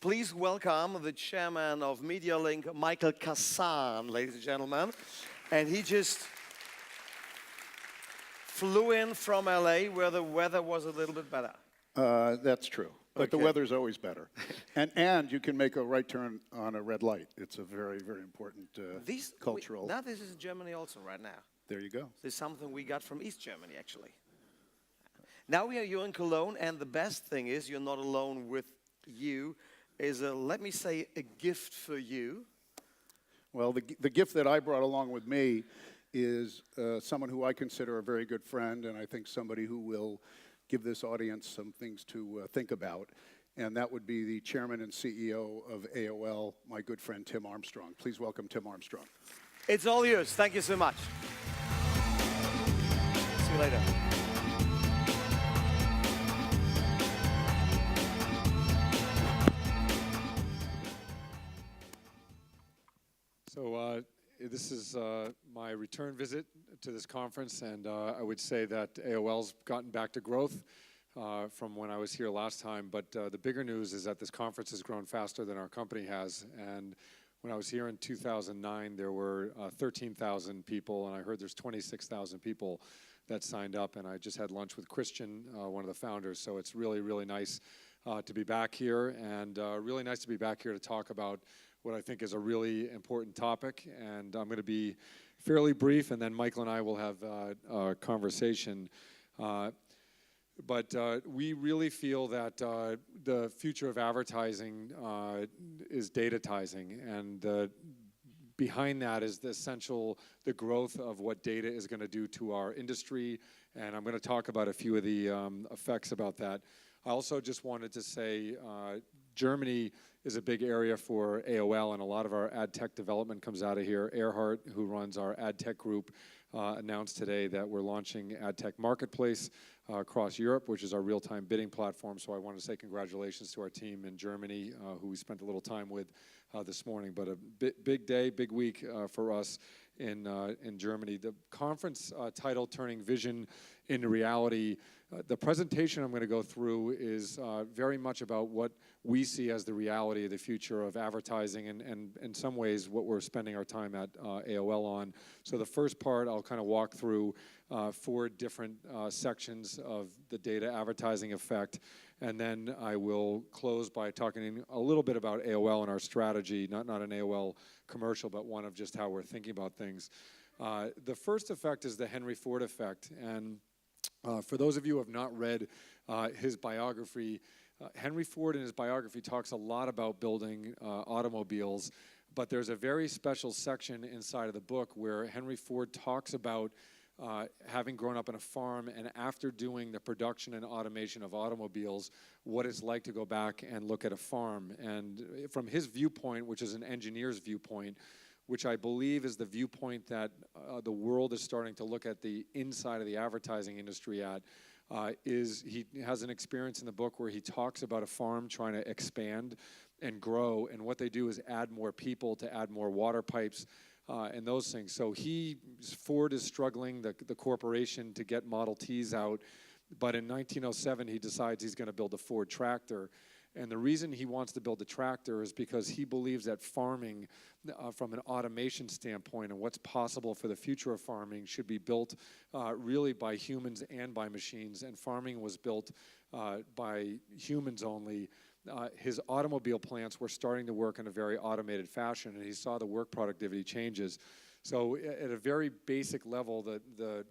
Please welcome the chairman of MediaLink, Michael Kassan, ladies and gentlemen. And he just flew in from LA where the weather was a little bit better. That's true. But the weather's always better. and you can make a right turn on a red light. It's a very, very important cultural... Now this is Germany also right now. There you go. This is something we got from East Germany, actually. Now you're in Cologne, and the best thing is you're not alone with you. Is let me say, a gift for you. Well, the gift that I brought along with me is someone who I consider a very good friend, and I think somebody who will give this audience some things to think about. And that would be the chairman and CEO of AOL, my good friend Tim Armstrong. Please welcome Tim Armstrong. It's all yours. Thank you so much. See you later. So this is my return visit to this conference, and I would say that AOL's gotten back to growth from when I was here last time, but the bigger news is that this conference has grown faster than our company has. And when I was here in 2009, there were 13,000 people, and I heard there's 26,000 people that signed up, and I just had lunch with Christian, one of the founders, so it's really, really nice to be back here, and really nice to be back here to talk about what I think is a really important topic. And I'm going to be fairly brief, and then Michael and I will have a conversation. But we really feel that the future of advertising is datatizing, and behind that is the growth of what data is going to do to our industry, and I'm going to talk about a few of the effects about that. I also just wanted to say Germany is a big area for AOL, and a lot of our ad tech development comes out of here. Erhard, who runs our ad tech group, announced today that we're launching Ad Tech Marketplace across Europe, which is our real-time bidding platform. So I want to say congratulations to our team in Germany, who we spent a little time with this morning. But a big day, big week for us in Germany. The conference titled Turning Vision into Reality. The presentation I'm going to go through is very much about what we see as the reality of the future of advertising, and in some ways what we're spending our time at AOL on. So the first part, I'll kind of walk through 4 different sections of the data advertising effect, and then I will close by talking a little bit about AOL and our strategy, not an AOL commercial, but one of just how we're thinking about things. The first effect is the Henry Ford effect, and for those of you who have not read his biography, Henry Ford in his biography talks a lot about building automobiles, but there's a very special section inside of the book where Henry Ford talks about having grown up on a farm, and after doing the production and automation of automobiles, what it's like to go back and look at a farm. And from his viewpoint, which is an engineer's viewpoint, which I believe is the viewpoint that the world is starting to look at the inside of the advertising industry at, is he has an experience in the book where he talks about a farm trying to expand and grow, and what they do is add more people to add more water pipes and those things. So Ford is struggling, the corporation, to get Model Ts out, but in 1907 he decides he's going to build a Ford tractor. And the reason he wants to build a tractor is because he believes that farming, from an automation standpoint and what's possible for the future of farming, should be built really by humans and by machines. And farming was built by humans only. His automobile plants were starting to work in a very automated fashion, and he saw the work productivity changes. So at a very basic level, the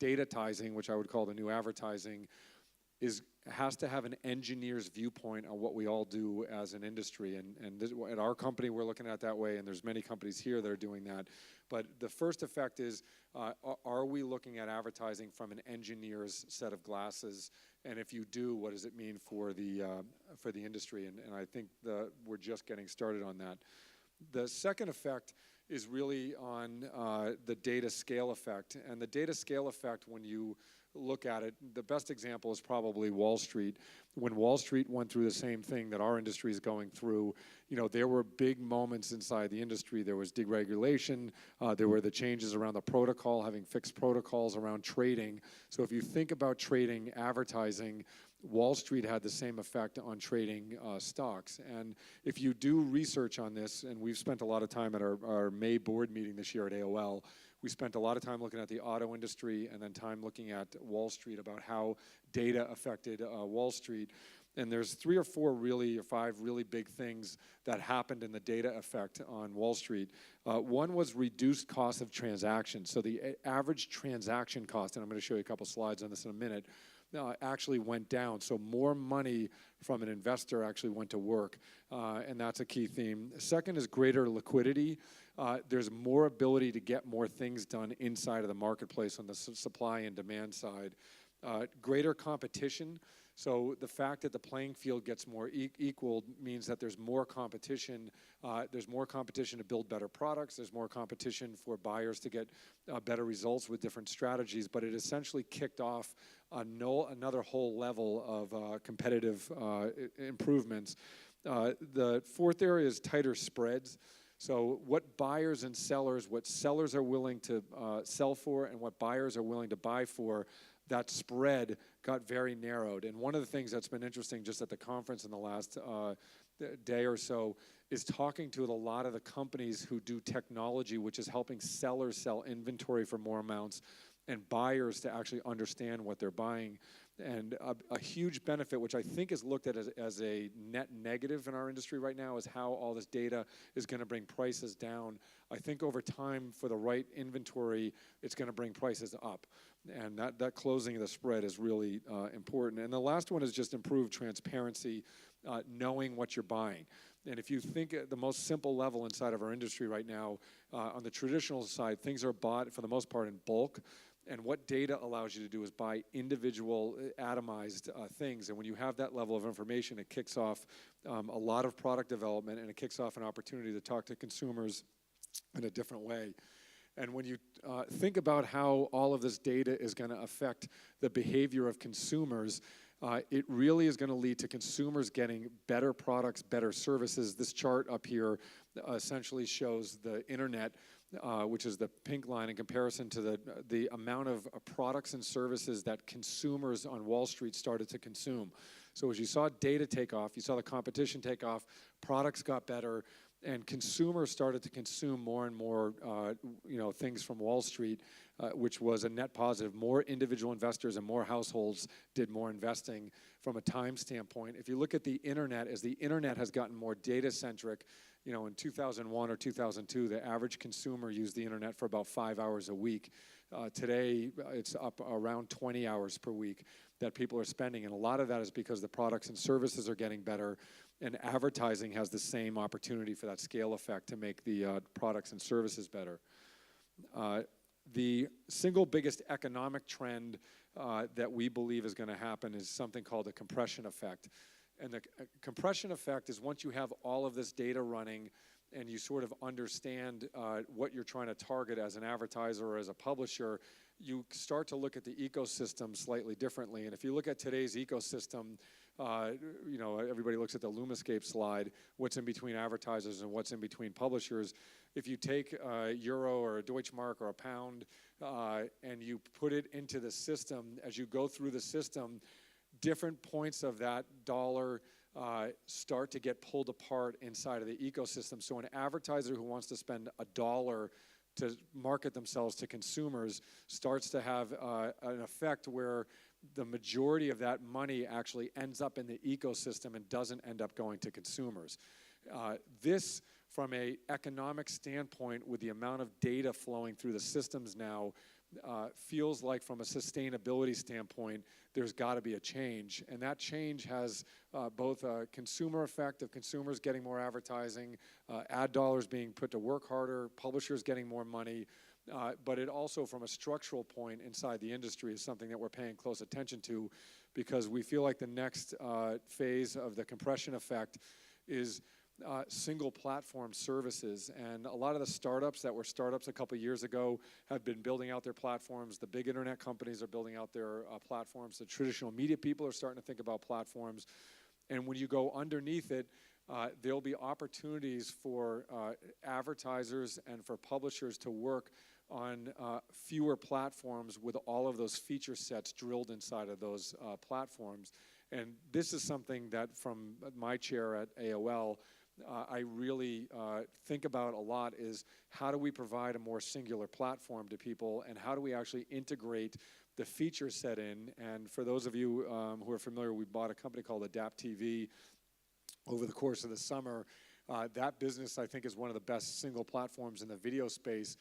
datatizing, which I would call the new advertising, has to have an engineer's viewpoint on what we all do as an industry. And at our company, we're looking at it that way, and there's many companies here that are doing that. But the first effect is, are we looking at advertising from an engineer's set of glasses? And if you do, what does it mean for the industry? And I think we're just getting started on that. The second effect is really on the data scale effect. And the data scale effect, when you look at it, the best example is probably Wall Street. When Wall Street went through the same thing that our industry is going through, there were big moments inside the industry. There was deregulation. There were the changes around the protocol, having fixed protocols around trading. So if you think about trading, advertising, Wall Street had the same effect on trading stocks. And if you do research on this, and we've spent a lot of time at our May board meeting this year at AOL, we spent a lot of time looking at the auto industry and then time looking at Wall Street about how data affected Wall Street. And there's 3 or 4 or 5 really big things that happened in the data effect on Wall Street. One was reduced cost of transactions. So the average transaction cost, and I'm going to show you a couple slides on this in a minute, actually went down. So more money from an investor actually went to work, and that's a key theme. Second is greater liquidity. There's more ability to get more things done inside of the marketplace on the supply and demand side. Greater competition. So the fact that the playing field gets more equal means that there's more competition. There's more competition to build better products. There's more competition for buyers to get better results with different strategies. But it essentially kicked off another whole level of competitive improvements. The fourth area is tighter spreads. So what buyers and sellers, what sellers are willing to sell for and what buyers are willing to buy for, that spread got very narrowed. And one of the things that's been interesting just at the conference in the last day or so is talking to a lot of the companies who do technology, which is helping sellers sell inventory for more amounts and buyers to actually understand what they're buying. And a huge benefit, which I think is looked at as a net negative in our industry right now, is how all this data is going to bring prices down. I think over time, for the right inventory, it's going to bring prices up. And that closing of the spread is really important. And the last one is just improved transparency, knowing what you're buying. And if you think at the most simple level inside of our industry right now, on the traditional side, things are bought for the most part in bulk. And what data allows you to do is buy individual atomized things. And when you have that level of information, it kicks off a lot of product development, and it kicks off an opportunity to talk to consumers in a different way. And when you think about how all of this data is going to affect the behavior of consumers, it really is going to lead to consumers getting better products, better services. This chart up here essentially shows the internet, which is the pink line, in comparison to the amount of products and services that consumers on Wall Street started to consume. So as you saw data take off, you saw the competition take off, products got better, and consumers started to consume more and more things from Wall Street, which was a net positive. More individual investors and more households did more investing from a time standpoint. If you look at the internet, as the internet has gotten more data-centric, in 2001 or 2002, the average consumer used the internet for about 5 hours a week. Today, it's up around 20 hours per week that people are spending, and a lot of that is because the products and services are getting better, and advertising has the same opportunity for that scale effect to make the products and services better. The single biggest economic trend that we believe is going to happen is something called the compression effect. And the compression effect is once you have all of this data running and you sort of understand what you're trying to target as an advertiser or as a publisher, you start to look at the ecosystem slightly differently. And if you look at today's ecosystem, everybody looks at the Lumascape slide, what's in between advertisers and what's in between publishers. If you take a euro or a Deutschmark or a pound and you put it into the system, as you go through the system, different points of that dollar start to get pulled apart inside of the ecosystem. So an advertiser who wants to spend $1 to market themselves to consumers starts to have an effect where the majority of that money actually ends up in the ecosystem and doesn't end up going to consumers. This, from an economic standpoint, with the amount of data flowing through the systems now, feels like from a sustainability standpoint, there's got to be a change. And that change has both a consumer effect of consumers getting more advertising, ad dollars being put to work harder, publishers getting more money, but it also, from a structural point inside the industry, is something that we're paying close attention to, because we feel like the next phase of the compression effect is single platform services. And a lot of the startups that were startups a couple years ago have been building out their platforms. The big internet companies are building out their platforms. The traditional media people are starting to think about platforms. And when you go underneath it, there'll be opportunities for advertisers and for publishers to work on fewer platforms with all of those feature sets drilled inside of those platforms. And this is something that from my chair at AOL, I really think about a lot, is how do we provide a more singular platform to people, and how do we actually integrate the feature set in? And for those of you who are familiar, we bought a company called Adapt TV over the course of the summer. That business, I think, is one of the best single platforms in the video space.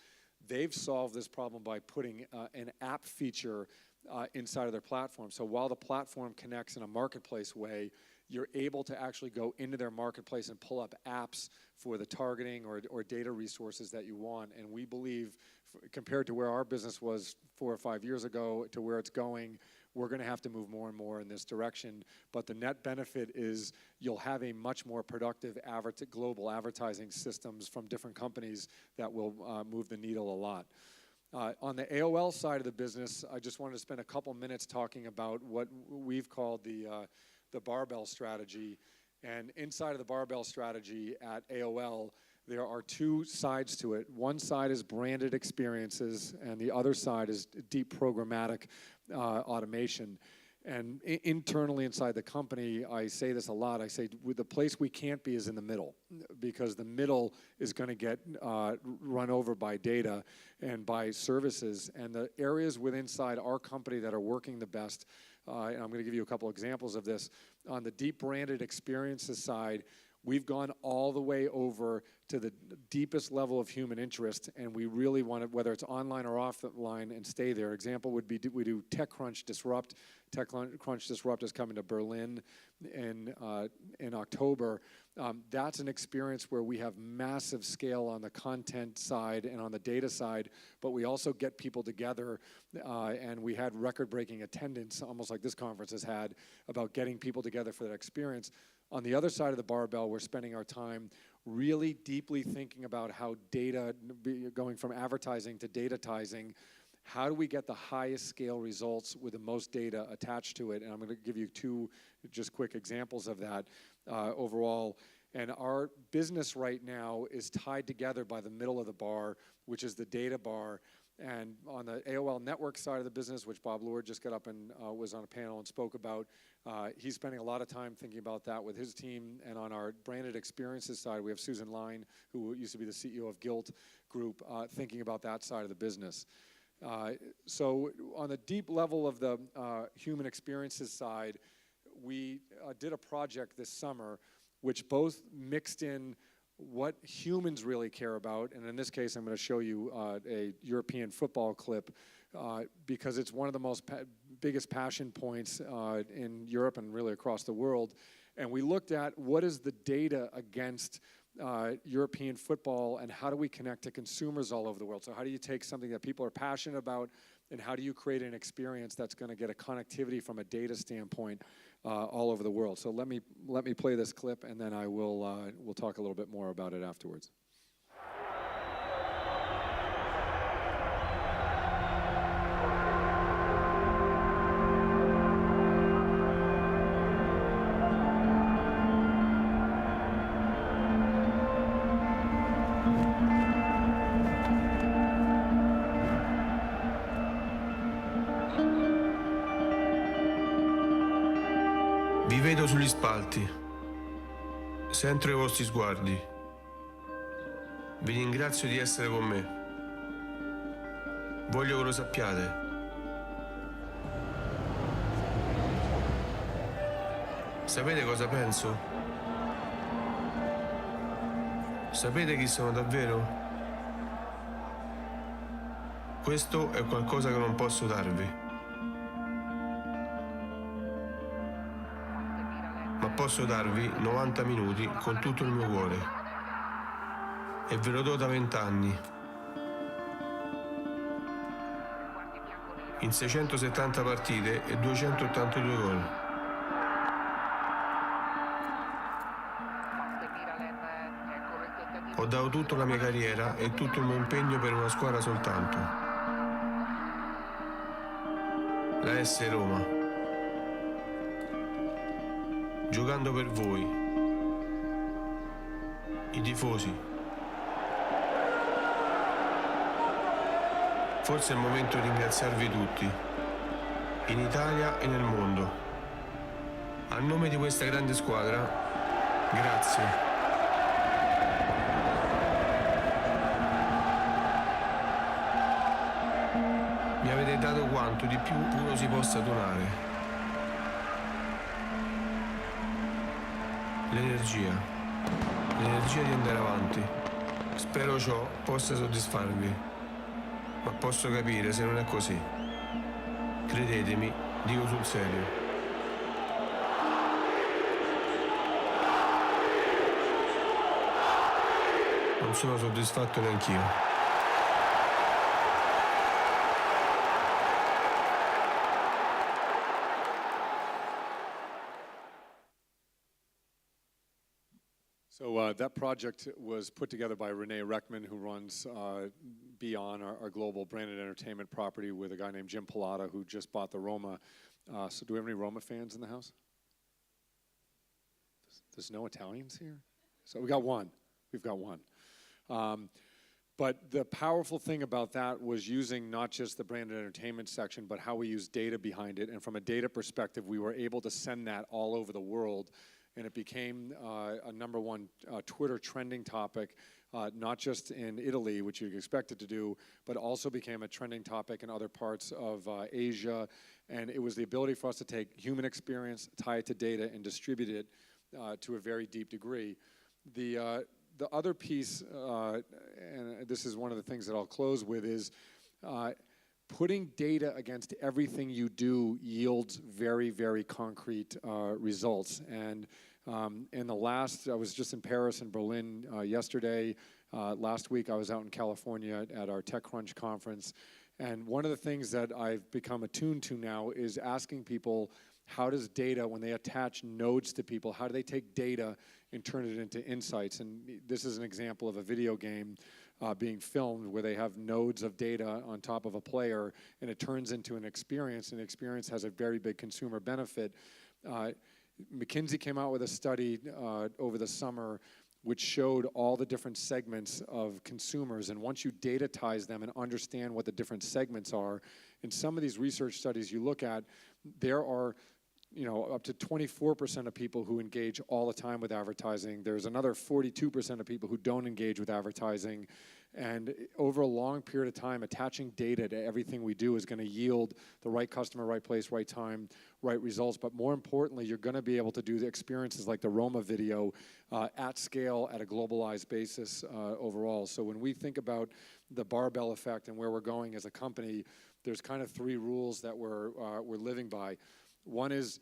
They've solved this problem by putting an app feature inside of their platform. So while the platform connects in a marketplace way, you're able to actually go into their marketplace and pull up apps for the targeting or data resources that you want. And we believe, compared to where our business was 4 or 5 years ago to where it's going, we're going to have to move more and more in this direction. But the net benefit is you'll have a much more productive global advertising systems from different companies that will move the needle a lot. On the AOL side of the business, I just wanted to spend a couple minutes talking about what we've called the barbell strategy. And inside of the barbell strategy at AOL, there are 2 sides to it. One side is branded experiences, and the other side is deep programmatic automation. And internally inside the company, I say this a lot. I say the place we can't be is in the middle, because the middle is going to get run over by data and by services. And the areas within inside our company that are working the best, and I'm going to give you a couple examples of this. On the deep branded experiences side, we've gone all the way over to the deepest level of human interest, and we really want to, whether it's online or offline, and stay there. Example would be we do TechCrunch Disrupt. TechCrunch Disrupt is coming to Berlin in October. That's an experience where we have massive scale on the content side and on the data side, but we also get people together, and we had record-breaking attendance, almost like this conference has had, about getting people together for that experience. On the other side of the barbell, we're spending our time really deeply thinking about how data, going from advertising to datatizing, how do we get the highest scale results with the most data attached to it? And I'm going to give you 2 just quick examples of that overall. And our business right now is tied together by the middle of the bar, which is the data bar. And on the AOL network side of the business, which Bob Lord just got up and was on a panel and spoke about, he's spending a lot of time thinking about that with his team. And on our branded experiences side, we have Susan Line, who used to be the CEO of Gilt Group, thinking about that side of the business. So on the deep level of the human experiences side, we did a project this summer which both mixed in what humans really care about, and in this case I'm going to show you a European football clip because it's one of the most biggest passion points in Europe and really across the world. And we looked at what is the data against European football, and how do we connect to consumers all over the world? So how do you take something that people are passionate about, and how do you create an experience that's going to get a connectivity from a data standpoint all over the world? So let me play this clip, and then I will we'll talk a little bit more about it afterwards. Vi vedo sugli spalti, sento i vostri sguardi. Vi ringrazio di essere con me. Voglio che lo sappiate. Sapete cosa penso? Sapete chi sono davvero? Questo è qualcosa che non posso darvi. Ma posso darvi 90 minuti con tutto il mio cuore. E ve lo do da 20 anni. In 670 partite e 282 gol. Ho dato tutta la mia carriera e tutto il mio impegno per una squadra soltanto. La S Roma. Giocando per voi, i tifosi. Forse è il momento di ringraziarvi tutti, in Italia e nel mondo. A nome di questa grande squadra, grazie. Mi avete dato quanto di più uno si possa donare. L'energia di andare avanti. Spero ciò possa soddisfarvi. Ma posso capire se non è così. Credetemi, dico sul serio. Non sono soddisfatto neanch'io. So that project was put together by Renee Reckman, who runs Beyond, our global branded entertainment property, with a guy named Jim Pilata, who just bought the Roma. So do we have any Roma fans in the house? There's no Italians here? So we got one. We've got one. But the powerful thing about that was using not just the branded entertainment section, but how we use data behind it. And from a data perspective, we were able to send that all over the world. And it became a #1 Twitter trending topic, not just in Italy, which you'd expect it to do, but also became a trending topic in other parts of Asia. And it was the ability for us to take human experience, tie it to data, and distribute it to a very deep degree. The other piece, and this is one of the things that I'll close with, is putting data against everything you do yields very, very concrete results. And in the last, I was just in Paris and Berlin yesterday. Last week I was out in California at our TechCrunch conference. And one of the things that I've become attuned to now is asking people, how does data, when they attach nodes to people, how do they take data and turn it into insights? And this is an example of a video game being filmed where they have nodes of data on top of a player, and it turns into an experience, and the experience has a very big consumer benefit. McKinsey came out with a study over the summer which showed all the different segments of consumers, and once you datatize them and understand what the different segments are, in some of these research studies you look at, there are up to 24% of people who engage all the time with advertising. There's another 42% of people who don't engage with advertising. And over a long period of time, attaching data to everything we do is going to yield the right customer, right place, right time, right results. But more importantly, you're going to be able to do the experiences like the Roma video at scale, at a globalized basis overall. So when we think about the barbell effect and where we're going as a company, there's kind of 3 rules that we're living by. One is,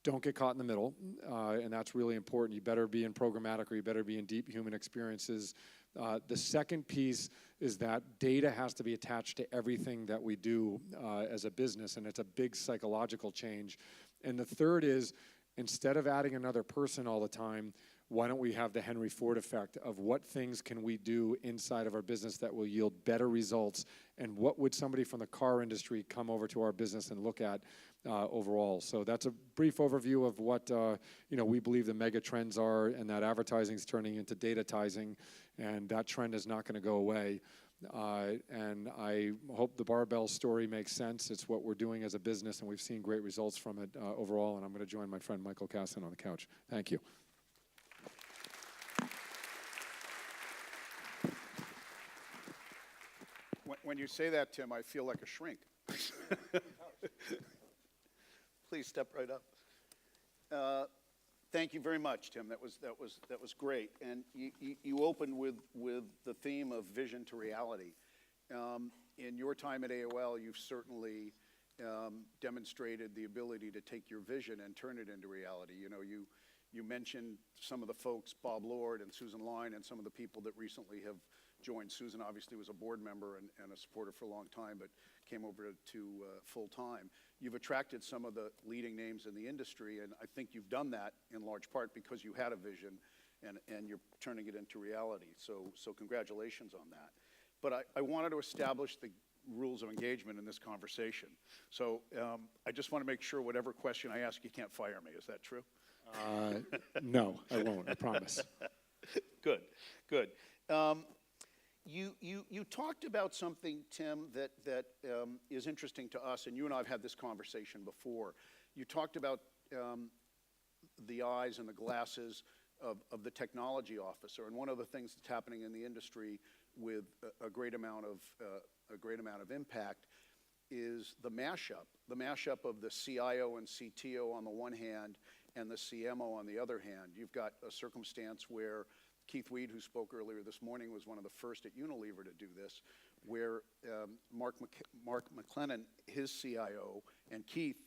don't get caught in the middle, and that's really important. You better be in programmatic, or you better be in deep human experiences. The second piece is that data has to be attached to everything that we do as a business, and it's a big psychological change. And the third is, instead of adding another person all the time, why don't we have the Henry Ford effect of what things can we do inside of our business that will yield better results, and what would somebody from the car industry come over to our business and look at overall. So that's a brief overview of what we believe the mega trends are, and that advertising is turning into datatizing, and that trend is not going to go away. And I hope the barbell story makes sense. It's what we're doing as a business, and we've seen great results from it overall, and I'm going to join my friend Michael Casson on the couch. Thank you. When you say that, Tim, I feel like a shrink. Please step right up. Thank you very much, Tim. That was great. And you opened with the theme of vision to reality. In your time at AOL, you've certainly demonstrated the ability to take your vision and turn it into reality. You mentioned some of the folks, Bob Lord and Susan Line, and some of the people that recently have joined. Susan obviously was a board member and a supporter for a long time, but came over to full time. You've attracted some of the leading names in the industry, and I think you've done that in large part because you had a vision and you're turning it into reality. So congratulations on that. But I wanted to establish the rules of engagement in this conversation. So I just want to make sure whatever question I ask, you can't fire me. Is that true? No, I won't, I promise. Good, good. You talked about something, Tim, that is interesting to us, and you and I have had this conversation before. You talked about the eyes and the glasses of the technology officer, and one of the things that's happening in the industry with a great amount of impact is the mashup of the CIO and CTO on the one hand and the CMO on the other hand. You've got a circumstance where Keith Weed, who spoke earlier this morning, was one of the first at Unilever to do this, where Mark McLennan, his CIO, and Keith,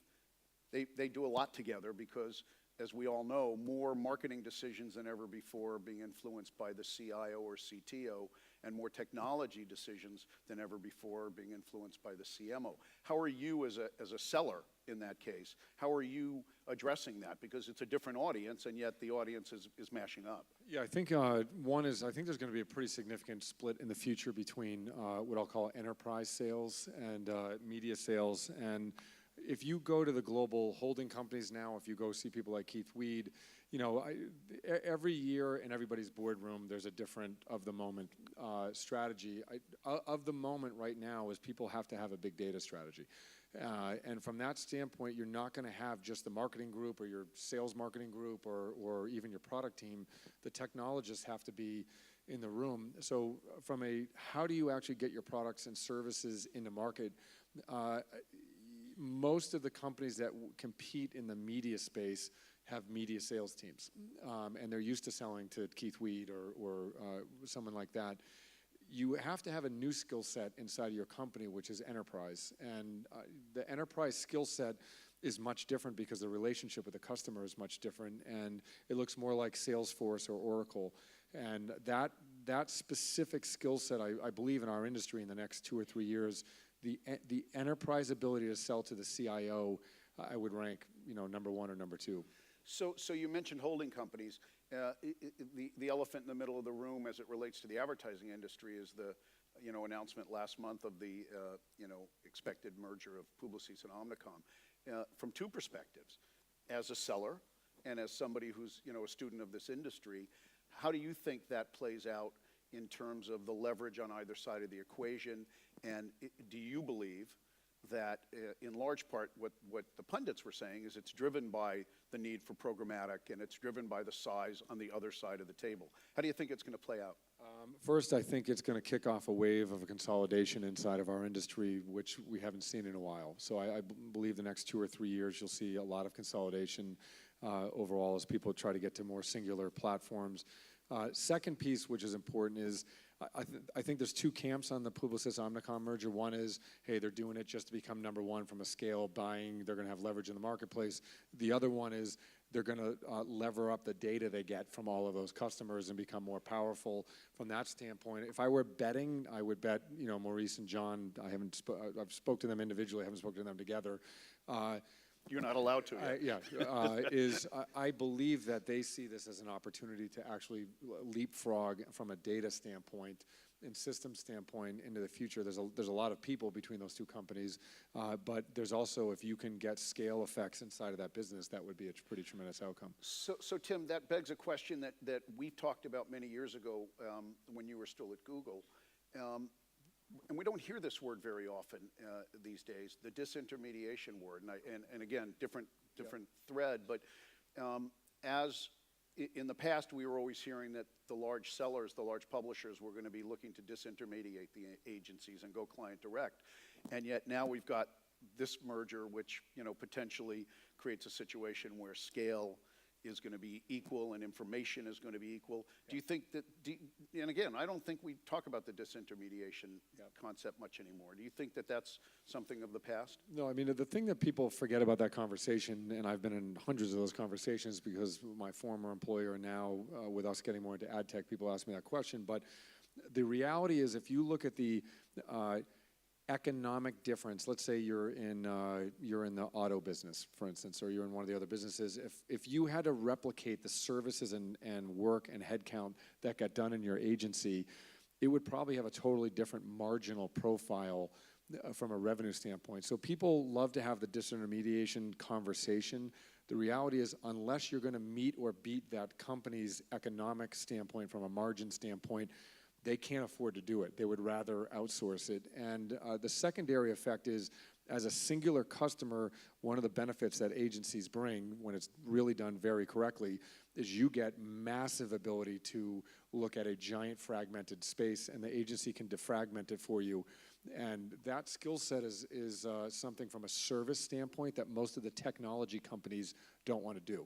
they do a lot together because, as we all know, more marketing decisions than ever before are being influenced by the CIO or CTO, and more technology decisions than ever before are being influenced by the CMO. How are you as a seller in that case? How are you addressing that? Because it's a different audience, and yet the audience is mashing up. Yeah, I think one is, I think there's going to be a pretty significant split in the future between what I'll call enterprise sales and media sales. And if you go to the global holding companies now, if you go see people like Keith Weed, you know, every year in everybody's boardroom, there's a different of the moment strategy. Of the moment right now is people have to have a big data strategy. And from that standpoint, you're not going to have just the marketing group or your sales marketing group or even your product team. The technologists have to be in the room. So from how do you actually get your products and services into market? Most of the companies that compete in the media space have media sales teams, and they're used to selling to Keith Weed or someone like that. You have to have a new skill set inside of your company, which is enterprise. And the enterprise skill set is much different because the relationship with the customer is much different, and it looks more like Salesforce or Oracle. And that specific skill set, I believe, in our industry in the next 2 or 3 years, the enterprise ability to sell to the CIO, I would rank, number 1 or number 2. So you mentioned holding companies. The elephant in the middle of the room as it relates to the advertising industry is the announcement last month of the expected merger of Publicis and Omnicom. From 2 perspectives, as a seller and as somebody who's a student of this industry, how do you think that plays out in terms of the leverage on either side of the equation? And do you believe that in large part what the pundits were saying is it's driven by the need for programmatic and it's driven by the size on the other side of the table? How do you think it's going to play out? First, I think it's going to kick off a wave of a consolidation inside of our industry, which we haven't seen in a while. So I believe the next 2 or 3 years you'll see a lot of consolidation overall as people try to get to more singular platforms. Second piece, which is important, is I think there's 2 camps on the Publicis-Omnicom merger. One is, hey, they're doing it just to become number 1 from a scale buying. They're going to have leverage in the marketplace. The other one is they're going to lever up the data they get from all of those customers and become more powerful from that standpoint. If I were betting, I would bet, Maurice and John, I've spoke to them individually, I haven't spoken to them together. You're not allowed to yet. I believe that they see this as an opportunity to actually leapfrog from a data standpoint and system standpoint into the future. There's a lot of people between those 2 companies, but there's also, if you can get scale effects inside of that business, that would be a pretty tremendous outcome. So Tim, that begs a question that we talked about many years ago when you were still at Google. And we don't hear this word very often these days, the disintermediation word. And again, different thread. But as in the past, we were always hearing that the large sellers, the large publishers, were going to be looking to disintermediate the agencies and go client direct. And yet now we've got this merger, which potentially creates a situation where scale is going to be equal and information is going to be equal. Yeah. Do you think that, and again, I don't think we talk about the disintermediation concept much anymore. Do you think that that's something of the past? No, I mean, the thing that people forget about that conversation, and I've been in hundreds of those conversations because my former employer now, with us getting more into ad tech, people ask me that question. But the reality is, if you look at the economic difference, let's say you're in the auto business, for instance, or you're in one of the other businesses. If you had to replicate the services and work and headcount that got done in your agency, it would probably have a totally different marginal profile from a revenue standpoint. So people love to have the disintermediation conversation, The reality is, unless you're going to meet or beat that company's economic standpoint from a margin standpoint, they can't afford to do it. They would rather outsource it. And the secondary effect is, as a singular customer, one of the benefits that agencies bring when it's really done very correctly is you get massive ability to look at a giant fragmented space, and the agency can defragment it for you. And that skill set is something from a service standpoint that most of the technology companies don't want to do.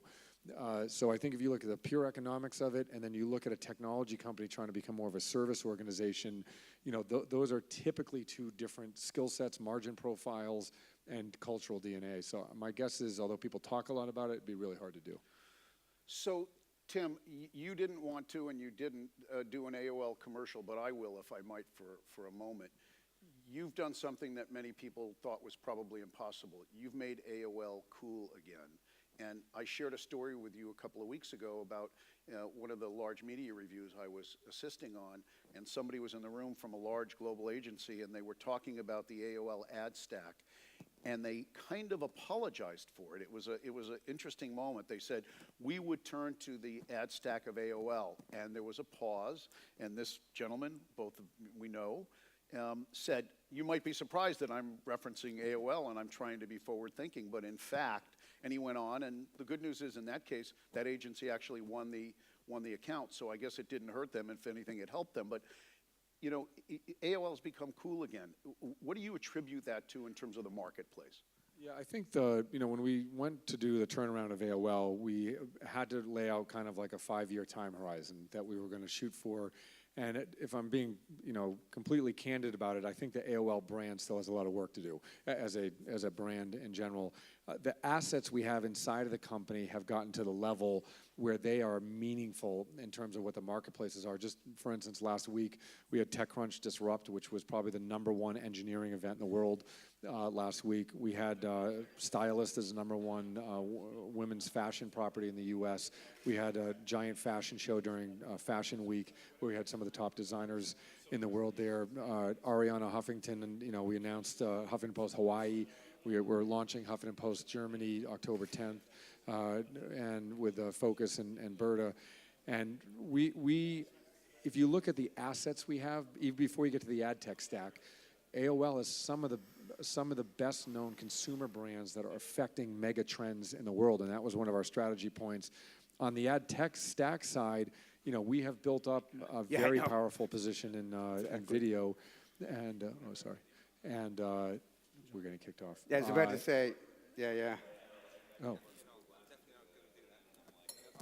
So I think if you look at the pure economics of it, and then you look at a technology company trying to become more of a service organization, you know, those are typically two different skill sets, margin profiles, and cultural DNA. So my guess is, although people talk a lot about it, it'd be really hard to do. So, Tim, you didn't want to, and you didn't do an AOL commercial, but I will, if I might, for a moment. You've done something that many people thought was probably impossible. You've made AOL cool again. And I shared a story with you a couple of weeks ago about one of the large media reviews I was assisting on, and somebody was in the room from a large global agency, and they were talking about the AOL ad stack, and they kind of apologized for it. It was an interesting moment. They said, we would turn to the ad stack of AOL, and there was a pause, and this gentleman, both we know, said, you might be surprised that I'm referencing AOL and I'm trying to be forward thinking, but in fact, and he went on, and the good news is in that case, that agency actually won the account, so I guess it didn't hurt them. If anything, it helped them. But, you know, AOL has become cool again. What do you attribute that to in terms of the marketplace? Yeah, I think when we went to do the turnaround of AOL, we had to lay out kind of like a 5-year time horizon that we were going to shoot for. And if I'm being, completely candid about it, I think the AOL brand still has a lot of work to do as a brand in general. The assets we have inside of the company have gotten to the level where they are meaningful in terms of what the marketplaces are. Just for instance, last week we had TechCrunch Disrupt, which was probably the #1 engineering event in the world. Last week we had Stylist as the #1 women's fashion property in the U.S. We had a giant fashion show during Fashion Week where we had some of the top designers in the world there. Ariana Huffington, and we announced Huffington Post Hawaii. We're launching Huffington Post Germany October 10th, and with Focus and Berta. And if you look at the assets we have, even before you get to the ad tech stack, AOL is some of the best known consumer brands that are affecting mega trends in the world, and that was one of our strategy points. On the ad tech stack side, we have built up a very powerful position in video, and we're getting kicked off. Yeah, I was about to say, yeah. Oh.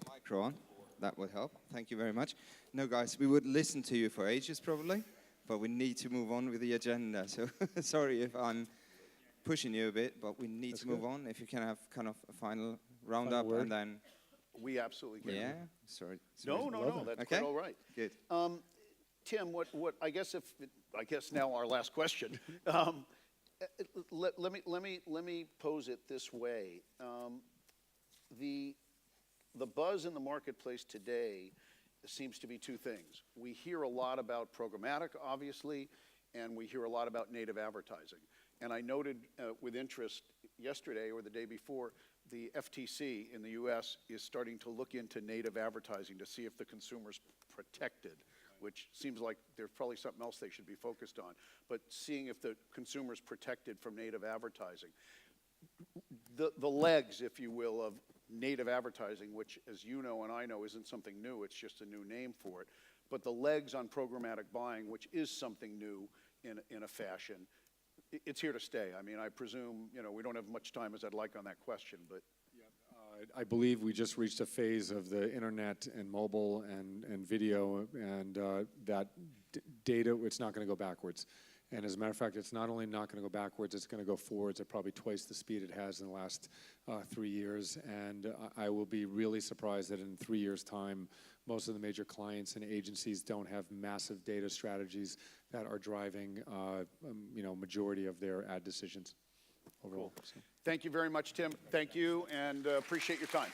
Micro on. That would help. Thank you very much. No, guys, we would listen to you for ages probably, but we need to move on with the agenda. So sorry if I'm pushing you a bit, but we need to move on. If you can have kind of a final roundup and then. We absolutely can. Yeah, sorry. No, that's okay. quite all right. Good. Tim, what I guess now our last question. Let me pose it this way. The buzz in the marketplace today seems to be two things. We hear a lot about programmatic, obviously, and we hear a lot about native advertising. And I noted with interest yesterday or the day before, the FTC in the US is starting to look into native advertising to see if the consumer's protected, which seems like there's probably something else they should be focused on. But seeing if the consumer's protected from native advertising. The legs, if you will, of native advertising, which as you know and I know isn't something new, it's just a new name for it. But the legs on programmatic buying, which is something new in a fashion, it's here to stay. I mean, I presume, we don't have much time as I'd like on that question, but. I believe we just reached a phase of the internet and mobile and video, and that data, it's not going to go backwards. And as a matter of fact, it's not only not going to go backwards, it's going to go forwards at probably twice the speed it has in the last 3 years. And I will be really surprised that in 3 years' time, most of the major clients and agencies don't have massive data strategies that are driving, majority of their ad decisions overall. Cool. So. Thank you very much, Tim. Thank you, and appreciate your time.